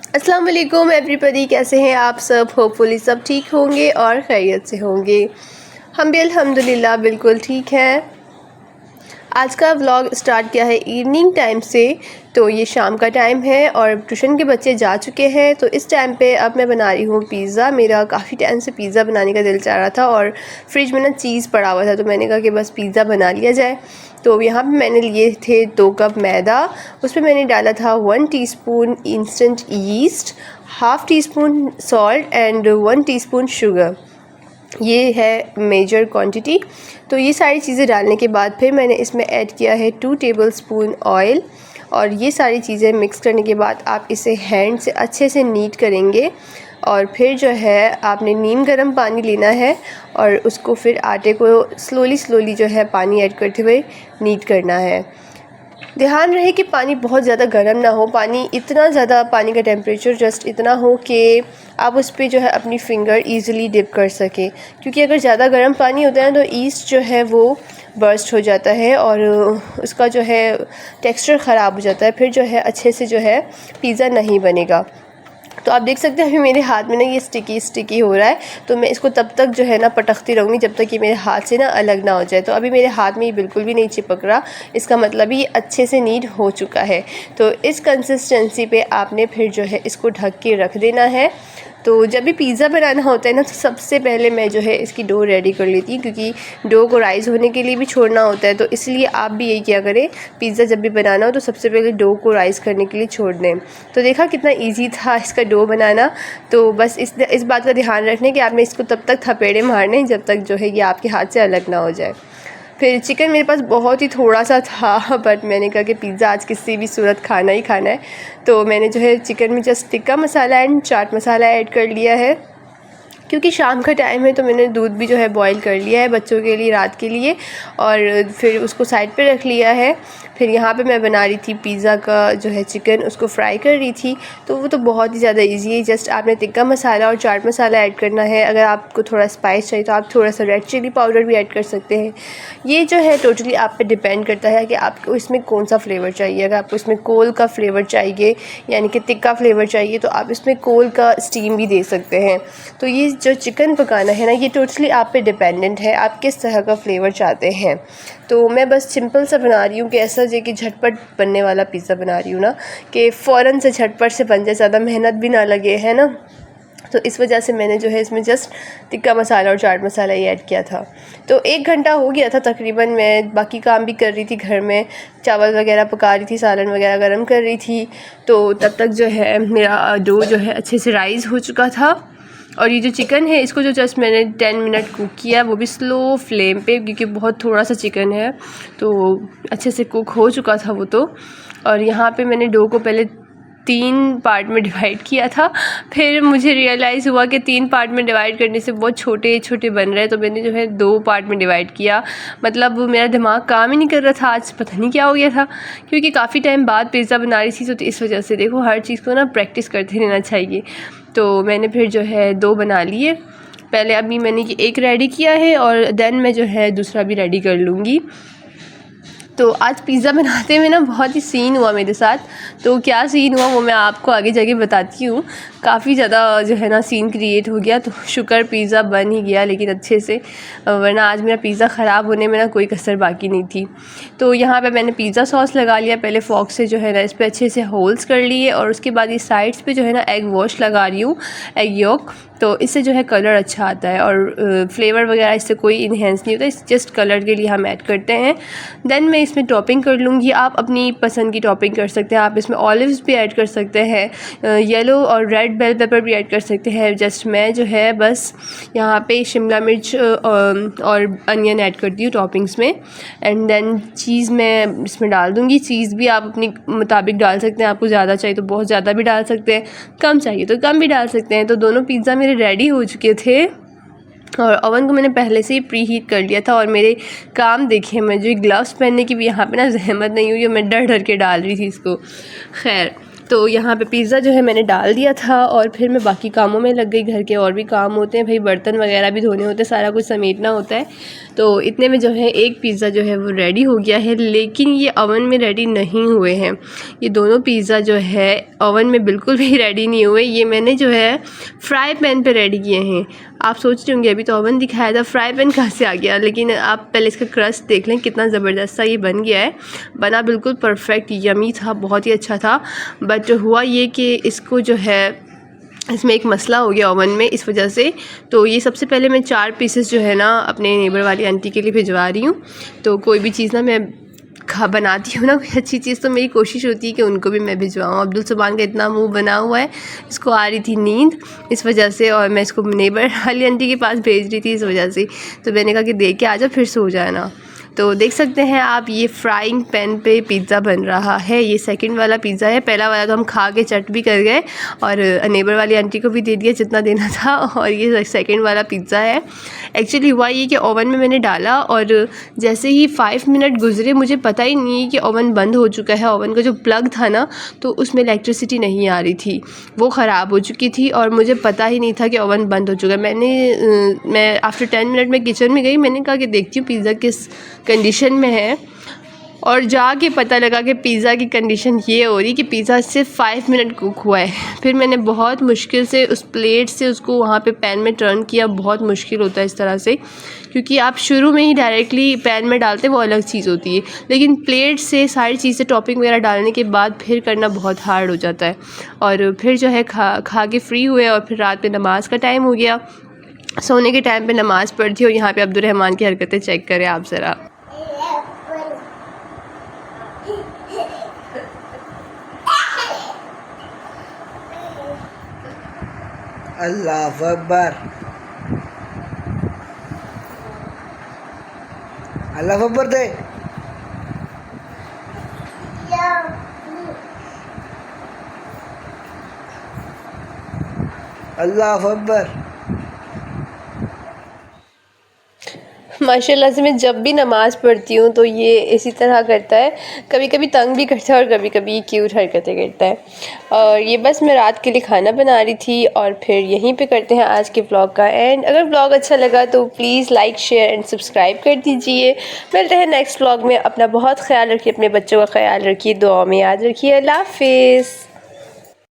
अस्सलाम वालेकुम एवरीबॉडी, कैसे हैं आप सब। होपफुली सब ठीक होंगे और खैरियत से होंगे। हम भी अल्हम्दुलिल्लाह बिल्कुल ठीक हैं। आज का व्लॉग स्टार्ट किया है इवनिंग टाइम से, तो ये शाम का टाइम है और ट्यूशन के बच्चे जा चुके हैं। तो इस टाइम पे अब मैं बना रही हूँ पिज़्ज़ा। मेरा काफ़ी टाइम से पिज़्ज़ा बनाने का दिल चाह रहा था और फ्रिज में ना चीज़ पड़ा हुआ था, तो मैंने कहा कि बस पिज़्ज़ा बना लिया जाए। तो यहाँ पे मैंने लिए थे 2 कप मैदा, उसमें मैंने डाला था 1 teaspoon instant yeast, half tea spoon salt and 1 teaspoon sugar. ये है मेजर क्वांटिटी। तो ये सारी चीज़ें डालने के बाद फिर मैंने इसमें ऐड किया है 2 टेबलस्पून ऑयल, और ये सारी चीज़ें मिक्स करने के बाद आप इसे हैंड से अच्छे से नीट करेंगे। और फिर जो है आपने नीम गर्म पानी लेना है और उसको फिर आटे को स्लोली जो है पानी ऐड करते हुए नीट करना है। ध्यान रहे कि पानी बहुत ज़्यादा गर्म ना हो, पानी इतना ज़्यादा, पानी का टेम्परेचर जस्ट इतना हो कि आप उस पर जो है अपनी फ़िंगर ईज़िली डिप कर सकें, क्योंकि अगर ज़्यादा गर्म पानी होता है तो ईस्ट जो है वो बर्स्ट हो जाता है और उसका जो है टेक्सचर ख़राब हो जाता है, फिर जो है अच्छे से जो है पिज़्ज़ा नहीं बनेगा। तो आप देख सकते हैं अभी मेरे हाथ में ना ये स्टिकी हो रहा है, तो मैं इसको तब तक जो है ना पटकती रहूँगी जब तक ये मेरे हाथ से ना अलग ना हो जाए। तो अभी मेरे हाथ में ये बिल्कुल भी नहीं चिपक रहा, इसका मतलब ये अच्छे से नीट हो चुका है। तो इस कंसिस्टेंसी पे आपने फिर जो है इसको ढक के रख देना है। तो जब भी पिज़्ज़ा बनाना होता है ना, तो सबसे पहले मैं जो है इसकी डो रेडी कर लेती हूँ, क्योंकि डो को राइज़ होने के लिए भी छोड़ना होता है। तो इसलिए आप भी यही किया करें, पिज़्ज़ा जब भी बनाना हो तो सबसे पहले डो को राइज़ करने के लिए छोड़ दें। तो देखा कितना ईजी था इसका डो बनाना। तो बस इस बात का ध्यान रखने कि आपने इसको तब तक थपेड़े मारने जब तक जो है ये आपके हाथ से अलग ना हो जाए। फिर चिकन मेरे पास बहुत ही थोड़ा सा था, बट मैंने कहा कि पिज़्ज़ा आज किसी भी सूरत खाना ही खाना है। तो मैंने जो है चिकन में just tikka masala and chaat masala add कर लिया है, क्योंकि शाम का टाइम है। तो मैंने दूध भी जो है बॉईल कर लिया है बच्चों के लिए रात के लिए, और फिर उसको साइड पे रख लिया है। फिर यहाँ पे मैं बना रही थी पिज़्ज़ा का जो है चिकन, उसको फ्राई कर रही थी। तो वो तो बहुत ही ज़्यादा इजी है, जस्ट आपने टिक्का मसाला और चाट मसाला ऐड करना है। अगर आपको थोड़ा स्पाइस चाहिए तो आप थोड़ा सा रेड चिली पाउडर भी ऐड कर सकते हैं। ये जो है टोटली आप पे डिपेंड करता है कि आपको इसमें कौन सा फ्लेवर चाहिए। अगर आपको इसमें कोल का फ्लेवर चाहिए, यानी कि तिक्का फ्लेवर चाहिए, तो आप इसमें कोल का स्टीम भी दे सकते हैं। तो ये जो चिकन पकाना है ना, ये टोटली आप पे डिपेंडेंट है, आप किस तरह का फ्लेवर चाहते हैं। तो मैं बस सिंपल सा बना रही हूँ कि ऐसा जो कि झटपट बनने वाला पिज़्ज़ा बना रही हूँ ना, कि फ़ौरन से झटपट से बन जाए, ज़्यादा मेहनत भी ना लगे, है ना। तो इस वजह से मैंने जो है इसमें जस्ट टिक्का मसाला और चाट मसाला ही ऐड किया था। तो 1 घंटा हो गया था तकरीबन। मैं बाकी काम भी कर रही थी घर में, चावल वगैरह पका रही थी, सालन वगैरह गरम कर रही थी। तो तब तक जो है मेरा डो जो है अच्छे से राइज़ हो चुका था। और ये जो चिकन है इसको जो जस्ट मैंने 10 मिनट कुक किया, वो भी स्लो फ्लेम पे, क्योंकि बहुत थोड़ा सा चिकन है तो अच्छे से कुक हो चुका था वो तो। और यहाँ पे मैंने डो को पहले 3 पार्ट में डिवाइड किया था। फिर मुझे रियलाइज़ हुआ कि 3 पार्ट में डिवाइड करने से बहुत छोटे छोटे बन रहे हैं, तो मैंने जो है 2 पार्ट में डिवाइड किया। मतलब मेरा दिमाग काम ही नहीं कर रहा था आज, पता नहीं क्या हो गया था, क्योंकि काफ़ी टाइम बाद पिज़्ज़ा बना रही थी। तो इस वजह से देखो, हर चीज़ को ना प्रैक्टिस करते रहना चाहिए। तो मैंने फिर जो है 2 बना लिए। पहले अभी मैंने ये एक रेडी किया है और देन मैं जो है दूसरा भी रेडी कर लूँगी। तो आज पिज़्ज़ा बनाते हुए ना बहुत ही सीन हुआ मेरे साथ। तो क्या सीन हुआ वो मैं आपको आगे जाके बताती हूँ। काफ़ी ज़्यादा जो है ना सीन क्रिएट हो गया। तो शुक्र पिज़्ज़ा बन ही गया, लेकिन अच्छे से, वरना आज मेरा पिज़्ज़ा ख़राब होने में ना कोई कसर बाकी नहीं थी। तो यहाँ पे मैंने पिज़्ज़ा सॉस लगा लिया, पहले फॉक से जो है ना इस पर अच्छे से होल्स कर लिए, और उसके बाद ये साइड्स पे जो है ना एग वॉश लगा रही हूँ, एग योक। तो इससे जो है कलर अच्छा आता है, और फ्लेवर वगैरह इससे कोई इन्हेंस नहीं होता, इस जस्ट कलर के लिए हम ऐड करते हैं। देन मैं इसमें टॉपिंग कर लूँगी। आप अपनी पसंद की टॉपिंग कर सकते हैं, आप इसमें ऑलिव्स भी ऐड कर सकते हैं, येलो और रेड बेल पेपर भी ऐड कर सकते हैं। जस्ट मैं जो है बस यहाँ पे शिमला मिर्च और अनियन ऐड करती हूँ टॉपिंग्स में। एंड देन चीज़ मैं इसमें डाल दूँगी। चीज़ भी आप अपने मुताबिक डाल सकते हैं, आपको ज़्यादा चाहिए तो बहुत ज़्यादा भी डाल सकते हैं, कम चाहिए तो कम भी डाल सकते हैं। तो दोनों पिज़्ज़ा मेरे रेडी हो चुके थे, और ओवन को मैंने पहले से ही प्री हीट कर लिया था। और मेरे काम देखिए, मैं जो ग्लव्स पहनने की भी यहाँ पे ना जहमत नहीं हुई, मैं डर डर के डाल रही थी इसको। खैर, तो यहाँ पे पिज़्ज़ा जो है मैंने डाल दिया था और फिर मैं बाकी कामों में लग गई। घर के और भी काम होते हैं भाई, बर्तन वगैरह भी धोने होते हैं, सारा कुछ समेटना होता है। तो इतने में जो है एक पिज़्ज़ा जो है वो रेडी हो गया है, लेकिन ये ओवन में रेडी नहीं हुए हैं। ये दोनों पिज़्ज़ा जो है ओवन में बिल्कुल भी रेडी नहीं हुए। ये मैंने जो है फ्राई पैन पे रेडी किए हैं। आप सोच रहे होंगे अभी तो ओवन दिखाया था, फ्राई पैन कहाँ से आ गया, लेकिन आप पहले इसका क्रस्ट देख लें कितना ज़बरदस्त सा ये बन गया है। बना बिल्कुल परफेक्ट यमी था, बहुत ही अच्छा था। बट हुआ ये कि इसको जो है इसमें एक मसला हो गया ओवन में, इस वजह से। तो ये सबसे पहले मैं 4 पीसेस जो है ना अपने नेबर वाली आंटी के लिए भिजवा रही हूँ। तो कोई भी चीज़ ना मैं बनाती हूँ ना कोई अच्छी चीज़, तो मेरी कोशिश होती है कि उनको भी मैं भिजवाऊँ। अब्दुल सुभान का इतना मुंह बना हुआ है, इसको आ रही थी नींद इस वजह से, और मैं इसको नेबर वाली आंटी के पास भेज रही थी इस वजह से। तो मैंने कहा कि देख के आ जाओ फिर सो जाना। तो देख सकते हैं आप ये फ्राइंग पैन पे पिज़्ज़ा बन रहा है। ये सेकंड वाला पिज़्ज़ा है, पहला वाला तो हम खा के चट भी कर गए और नेबर वाली आंटी को भी दे दिया जितना देना था। और ये सेकंड वाला पिज़्ज़ा है। एक्चुअली हुआ ये कि ओवन में मैंने डाला और जैसे ही 5 मिनट गुजरे मुझे पता ही नहीं कि ओवन बंद हो चुका है। ओवन का जो प्लग था ना तो उसमें इलेक्ट्रिसिटी नहीं आ रही थी, वो ख़राब हो चुकी थी और मुझे पता ही नहीं था कि ओवन बंद हो चुका है। मैं आफ्टर 10 मिनट में किचन में गई, मैंने कहा कि देखती हूँ पिज़्ज़ा किस कंडीशन में है, और जाके पता लगा कि पिज़्ज़ा की कंडीशन ये हो रही कि पिज़्ज़ा सिर्फ 5 मिनट कुक हुआ है। फिर मैंने बहुत मुश्किल से उस प्लेट से उसको वहाँ पे पैन में टर्न किया। बहुत मुश्किल होता है इस तरह से, क्योंकि आप शुरू में ही डायरेक्टली पैन में डालते हैं वो अलग चीज़ होती है, लेकिन प्लेट से सारी चीज़ें टॉपिंग वगैरह डालने के बाद फिर करना बहुत हार्ड हो जाता है। और फिर जो है खा के फ्री हुए और फिर रात में नमाज़ का टाइम हो गया। सोने के टाइम पे नमाज़ पढ़ी और यहाँ पे अब्दुल रहमान की हरकतें चेक करें आप ज़रा। अल्लाह अकबर, अल्लाह अकबर दे। अल्लाह अकबर। माशाल्लाह से मैं जब भी नमाज़ पढ़ती हूँ तो ये इसी तरह करता है, कभी कभी तंग भी करता है और कभी कभी क्यूट हरकतें करता है। और ये बस मैं रात के लिए खाना बना रही थी और फिर यहीं पे करते हैं आज के व्लॉग का एंड। अगर व्लॉग अच्छा लगा तो please like share and subscribe कर दीजिए। मिलते हैं नेक्स्ट व्लॉग में। अपना बहुत ख्याल रखिए, अपने बच्चों का ख्याल रखिए, दुआ में याद रखिए। अल्लाह हाफिज़।